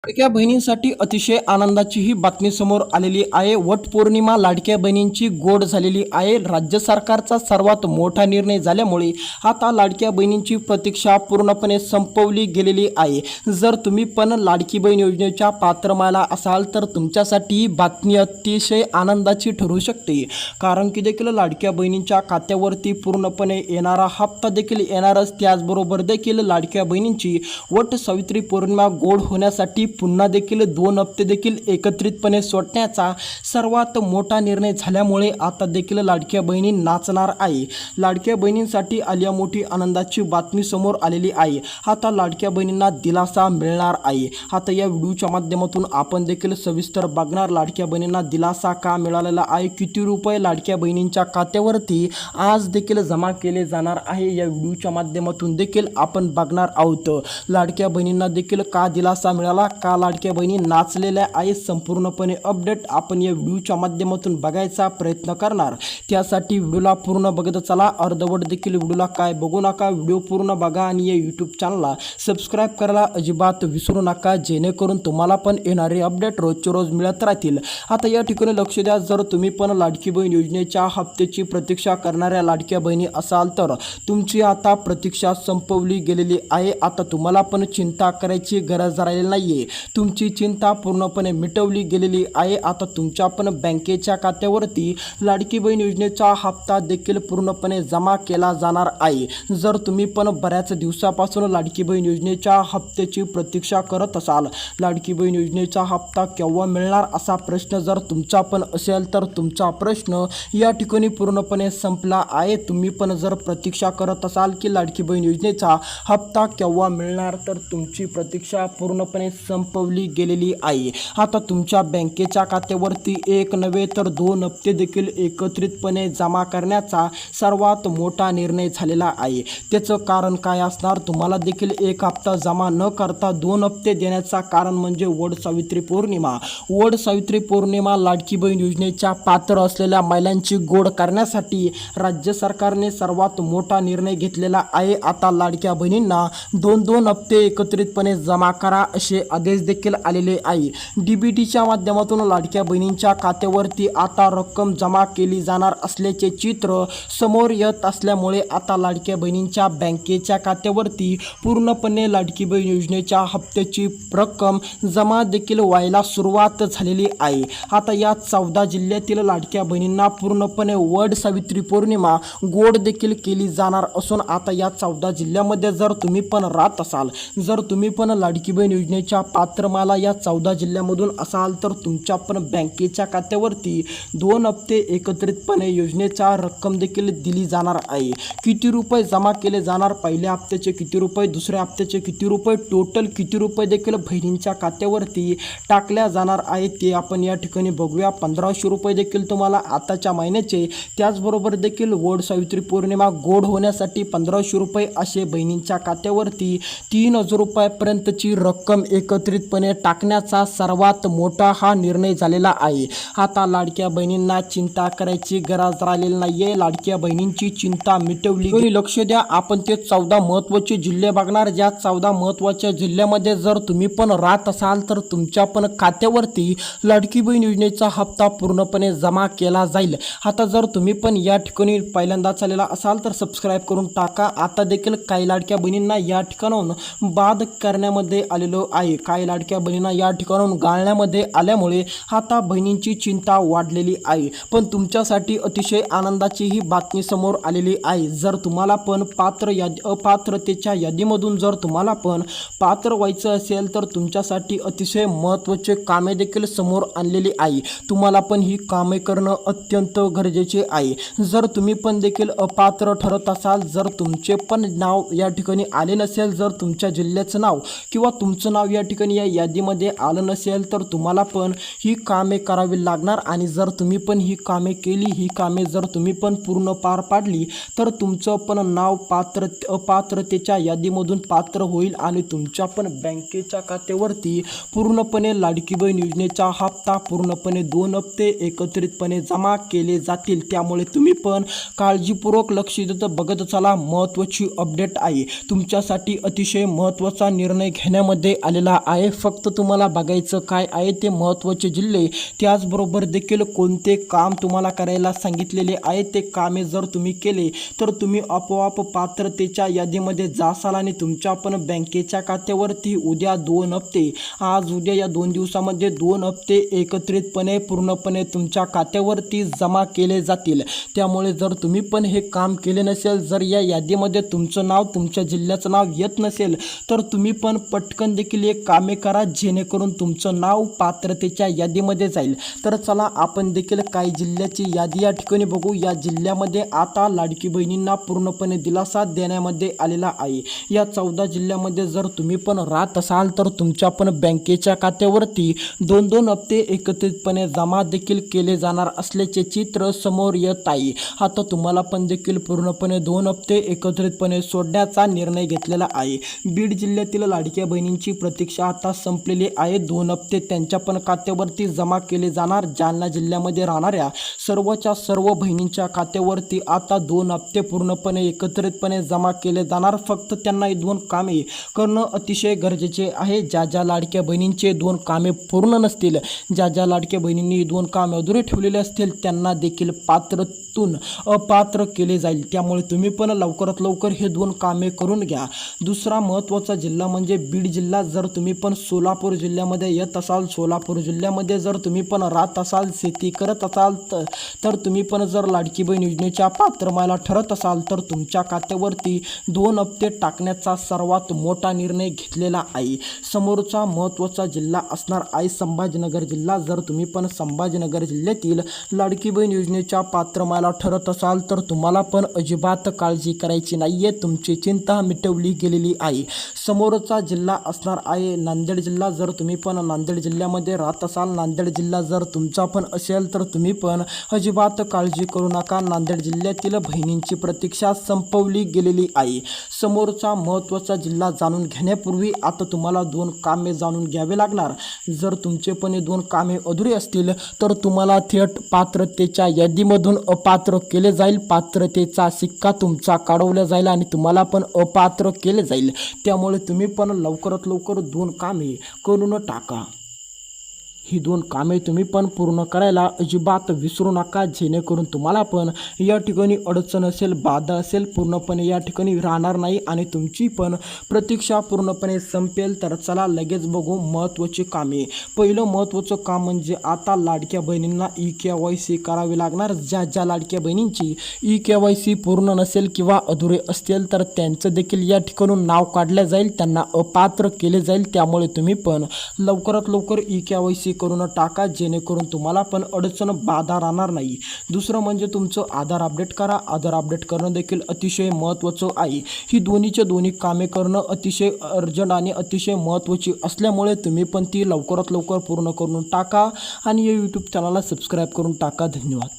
लाडक्या बहिणींसाठी अतिशय आनंदाची ही बातमी समोर आलेली आहे। वटपौर्णिमा लाडक्या बहिणींची गोड झालेली आहे। राज्य सरकारचा सर्वात मोठा निर्णय झाल्यामुळे आता लाडक्या बहिणींची प्रतीक्षा पूर्णपणे संपवली गेलेली आहे। जर तुम्ही पण लाडकी बहीण योजनेच्या पात्रमाला असाल तर तुमच्यासाठी ही बातमी अतिशय आनंदाची ठरू शकते, कारण की देखील लाडक्या बहिणींच्या खात्यावरती पूर्णपणे येणारा हप्ता देखील येणारच। त्याचबरोबर देखील लाडक्या बहिणींची वट सावित्री पौर्णिमा गोड होण्यासाठी पुन्हा देखील 2 हप्ते देखील एकत्रितपणे सोडण्याचा सर्वात मोठा निर्णय झाल्यामुळे आता देखील लाडक्या बहिणी नाचणार आहे। लाडक्या बहिणींसाठी आलिया मोठी आनंदाची बातमी समोर आलेली आहे। आता लाडक्या बहिणींना दिलासा मिळणार आहे। आता या व्हिडिओच्या माध्यमातून आपण देखील सविस्तर बघणार लाडक्या बहिणींना दिलासा का मिळालेला आहे, किती रुपये लाडक्या बहिणींच्या खात्यावरती आज देखील जमा केले जाणार आहे, या व्हिडिओच्या माध्यमातून देखील आपण बघणार आहोत। लाडक्या बहिणींना देखील का दिलासा मिळाला, का लाडक्या बहिणी नाचलेल्या आहेत, संपूर्णपणे अपडेट आपण या व्हिडिओच्या माध्यमातून बघायचा प्रयत्न करणार। त्यासाठी व्हिडिओला पूर्ण बघत चला, अर्धवट देखील व्हिडिओला काय बघू नका, व्हिडिओ पूर्ण बघा आणि या यूट्यूब चॅनलला सबस्क्राईब करायला अजिबात विसरू नका, जेणेकरून तुम्हाला पण येणारे अपडेट रोजचे रोज मिळत राहतील। आता या ठिकाणी लक्ष द्या, जर तुम्ही पण लाडकी बहीण योजनेच्या हप्त्याची प्रतीक्षा करणाऱ्या लाडक्या बहिणी असाल तर तुमची आता प्रतीक्षा संपवली गेलेली आहे। आता तुम्हाला पण चिंता करायची गरज राहिलेली नाहीये, तुमची चिंता पूर्णपणे मिटवली गेलेली आहे। आता तुमच्या पण बँकेच्या खात्यावरती लाडकी बहीण योजनेचा हप्ता देखील पूर्णपणे जमा केला जाणार आहे। जर तुम्ही पण बऱ्याच दिवसापासून लाडकी बहीण योजनेच्या हप्त्याची प्रतीक्षा करत असाल, लाडकी बहीण योजनेचा हप्ता केव्हा मिळणार असा प्रश्न जर तुमचा पण असेल तर तुमचा प्रश्न या ठिकाणी पूर्णपणे संपला आहे। तुम्ही पण जर प्रतीक्षा करत असाल की लाडकी बहीण योजनेचा हप्ता केव्हा मिळणार तर तुमची प्रतीक्षा पूर्णपणे संपवली गेलेली आहे। आता तुमच्या बँकेच्या खात्यावरती एक नव्हे तर 2 हप्ते देखील एकत्रितपणे जमा करण्याचा सर्वात मोठा निर्णय झालेला आहे। त्याचं कारण काय असणार, तुम्हाला देखील एक हप्ता जमा न करता 2 हप्ते देण्याचा कारण म्हणजे वड सावित्री पौर्णिमा। वड सावित्री पौर्णिमा लाडकी बहीण योजनेच्या पात्र असलेल्या महिलांची गोड करण्यासाठी राज्य सरकारने सर्वात मोठा निर्णय घेतलेला आहे। आता लाडक्या बहिणींना 2-2 हप्ते एकत्रितपणे जमा करा असे आदेश देखील आलेले आहे। डीबीटीच्या माध्यमातून लाडक्या बहिणींच्या खात्यावरती आता रक्कम जमा केली जाणार असल्याचे चित्र समोर येत असल्यामुळे आता लाडक्या बहिणींच्या बँकेच्या खात्यावरती पूर्णपणे लाडकी बहीण योजनेच्या हप्त्याची रक्कम जमा देखील व्हायला सुरुवात झालेली आहे। आता या 14 जिल्ह्यातील लाडक्या बहिणींना पूर्णपणे वड सावित्री पौर्णिमा गोड देखील केली जाणार असून आता या 14 जिल्ह्यामध्ये जर तुम्ही पण राहत असाल, जर तुम्ही पण लाडकी बहीण योजनेच्या पात्रमाला या 14 जिल्ह्यामधून असाल तर तुमच्या पण बँकेच्या खात्यावरती 2 हप्ते एकत्रितपणे योजनेचा रक्कम देखील दिली जाणार आहे। किती रुपये जमा केले जाणार, पहिल्या हप्त्याचे किती रुपये, दुसऱ्या हप्त्याचे किती रुपये, टोटल किती रुपये देखील बहिणींच्या खात्यावरती टाकल्या जाणार आहे ते आपण या ठिकाणी बघूया। 1500 रुपये देखील तुम्हाला आताच्या महिन्याचे, त्याचबरोबर देखील वड सावित्री पौर्णिमा गोड होण्यासाठी 1500 रुपये असे बहिणींच्या खात्यावरती 3000 रुपयापर्यंतची रक्कम एकत्रितपणे टाकण्याचा सर्वात मोठा हा निर्णय झालेला आहे। आता लाडक्या बहिणींना चिंता करायची गरज राहिलेली नाहीये, लाडक्या बहिणींची चिंता मिटवली। लक्ष द्या, आपण ते 14 महत्त्वाचे जिल्हे बघणार, ज्या 14 महत्त्वाच्या जिल्ह्यामध्ये जर तुम्ही पण राहत असाल तर तुमच्या पण खात्यावरती लाडकी बहीण योजनेचा हप्ता पूर्णपणे जमा केला जाईल। आता जर तुम्ही पण या ठिकाणी पहिल्यांदाच आलेला असाल तर सबस्क्राईब करून टाका। आता देखील काही लाडक्या बहिणींना या ठिकाणाहून बाद करण्यामध्ये आलेलो आहे, काही लाडक्या बहिणींना या ठिकाणाहून गाळण्यामध्ये आल्यामुळे आता बहिणींची चिंता वाढलेली आहे। पण तुमच्यासाठी अतिशय आनंदाची ही बातमी समोर आलेली आहे। जर तुम्हाला पण अपात्रतेच्या यादीमधून जर तुम्हाला पण पात्र व्हायचं असेल तर तुमच्यासाठी अतिशय महत्त्वाचे कामे देखील समोर आणलेली आहे। तुम्हाला पण ही कामे करणं अत्यंत गरजेचे आहे। जर तुम्ही पण देखील अपात्र ठरत असाल, जर तुमचे पण नाव या ठिकाणी आले नसेल, जर तुमच्या जिल्ह्याचं नाव किंवा तुमचं नाव या ठिकाणी या यादीमध्ये आलं नसेल तर तुम्हाला पण ही कामे करावी लागणार आणि जर तुम्ही पण ही कामे केली, ही कामे जर तुम्ही पण पूर्ण पार पाडली तर तुमचं पण नाव अपात्रतेच्या यादीमधून पात्र होईल आणि तुमच्या पण बँकेच्या खात्यावरती पूर्णपणे लाडकी बहीण योजनेचा हप्ता पूर्णपणे 2 हप्ते एकत्रितपणे जमा केले जातील। त्यामुळे तुम्ही पण काळजीपूर्वक लक्ष देत बघत चला, महत्त्वाची अपडेट आहे तुमच्यासाठी, अतिशय महत्त्वाचा निर्णय घेण्यामध्ये आलेला आहे। आहे. फक्त तुम्हाला बघायचं काय आहे ते महत्त्वाचे जिल्हे, त्याचबरोबर देखील कोणते काम तुम्हाला करायला सांगितलेले आहे ते कामे जर तुम्ही केले तर तुम्ही आपोआप पात्रतेच्या यादीमध्ये जासाल आणि तुमच्या पण बँकेच्या खात्यावरती उद्या 2 हप्ते, आज उद्या या 2 दिवसामध्ये 2 हप्ते एकत्रितपणे पूर्णपणे तुमच्या खात्यावरती जमा केले जातील. त्यामुळे जर तुम्ही पण हे काम केले नसेल, जर या यादीमध्ये तुमचं नाव, तुमच्या जिल्ह्याचं नाव येत नसेल तर तुम्ही पण पटकन देखील एक कामे करा जेणेकरून तुमचं नाव पात्रतेच्या यादीमध्ये जाईल. तर चला आपण देखील काही जिल्ह्याची यादी या ठिकाणी बघू. या जिल्ह्यामध्ये आता लाडकी बहिणींना पूर्णपणे दिलासा देण्यामध्ये आलेला आहे. या 14 जिल्ह्यामध्ये जर तुम्ही पण राहत असाल तर तुमच्या पण बँकेच्या खात्यावरती 2-2 हप्ते एकत्रितपणे जमा देखील केले जाणार असल्याचे चित्र समोर येत आहे. आता तुम्हाला पण देखील पूर्णपणे 2 हप्ते एकत्रितपणे सोडण्याचा निर्णय घेतलेला आहे. बीड जिल्ह्यातील लाडक्या बहिणींची प्रतीक्षा आता संपलेली आहे. 2 हप्ते त्यांच्या पण खात्यावरती जमा केले जाणार. जालना जिल्ह्यामध्ये राहणाऱ्या सर्वच्या सर्व बहिणींच्या खात्यावरती आता 2 हप्ते पूर्णपणे एकत्रितपणे जमा केले जाणार. फक्त त्यांना ही 2 कामे करणं अतिशय गरजेचे आहे. ज्या ज्या लाडक्या बहिणींचे 2 कामे पूर्ण नसतील, ज्या ज्या लाडक्या बहिणींनी 2 कामे अधुरे ठेवलेले असतील त्यांना देखील पात्रतून अपात्र केले जाईल. त्यामुळे तुम्ही पण लवकरात लवकर हे 2 कामे करून घ्या. दुसरा महत्त्वाचा जिल्हा म्हणजे बीड जिल्हा. जर तुम्ही पण सोलापूर जिल्ह्यामध्ये येत असाल, सोलापूर जिल्ह्यामध्ये जर तुम्ही पण राहत असाल, शेती करत असाल तर तुम्ही पण जर लाडकी बहीण योजनेच्या पात्र व्हायला ठरत असाल तर तुमच्या खात्यावरती 2 हप्ते टाकण्याचा सर्वात मोठा निर्णय घेतलेला आहे. समोरचा महत्त्वाचा जिल्हा असणार आहे संभाजीनगर जिल्हा. जर तुम्ही पण संभाजीनगर जिल्ह्यातील लाडकी बहीण योजनेच्या पात्र व्हायला ठरत असाल तर तुम्हाला पण अजिबात काळजी करायची नाही आहे. तुमची चिंता मिटवली गेलेली आहे. समोरचा जिल्हा असणार आहे नांदेड जिल्हा. जर तुम्ही पण नांदेड जिल्ह्यामध्ये राहत असाल, नांदेड जिल्हा जर तुमचा पण असेल तर तुम्ही पण अजिबात काळजी करू नका. नांदेड जिल्ह्यातील बहिणींची प्रतीक्षा संपवली गेलेली आहे. समोरचा महत्त्वाचा जिल्हा जाणून घेण्यापूर्वी आता तुम्हाला 2 कामे जाणून घ्यावे लागणार. जर तुमचे पण 2 कामे अधुरे असतील तर तुम्हाला थेट पात्रतेच्या यादीमधून अपात्र केले जाईल. पात्रतेचा सिक्का तुमचा काढवला जाईल आणि तुम्हाला पण अपात्र केले जाईल. त्यामुळे तुम्ही पण लवकरात लवकर 2 कामे करून टाका. ही 2 कामे तुम्ही पण पूर्ण करायला अजिबात विसरू नका जेणेकरून तुम्हाला पण या ठिकाणी अडचण असेल, बाधा असेल, पूर्णपणे या ठिकाणी राहणार नाही आणि तुमची पण प्रतीक्षा पूर्णपणे संपेल. तर चला लगेच बघू महत्त्वाची कामे. पहिलं महत्त्वाचं काम म्हणजे आता लाडक्या बहिणींना EKYC करावी लागणार. ज्या ज्या लाडक्या बहिणींची EKYC पूर्ण नसेल किंवा अधुरे असतील तर त्यांचं देखील या ठिकाणून नाव काढलं जाईल, त्यांना अपात्र केले जाईल. त्यामुळे तुम्ही पण लवकरात लवकर EKYC करून टाका जेणेकरून तुम्हाला पण अडचण, बाधा राहणार नाही. दुसरं म्हणजे तुमचं आधार अपडेट करा. आधार अपडेट करणं देखील अतिशय महत्त्वाचं आहे. ही दोन्ही कामे करणं अतिशय अर्जंट आणि अतिशय महत्त्वाची असल्यामुळे तुम्ही पण ती लवकरात लवकर पूर्ण करून टाका आणि या यूट्यूब चॅनलला सबस्क्राईब करून टाका. धन्यवाद.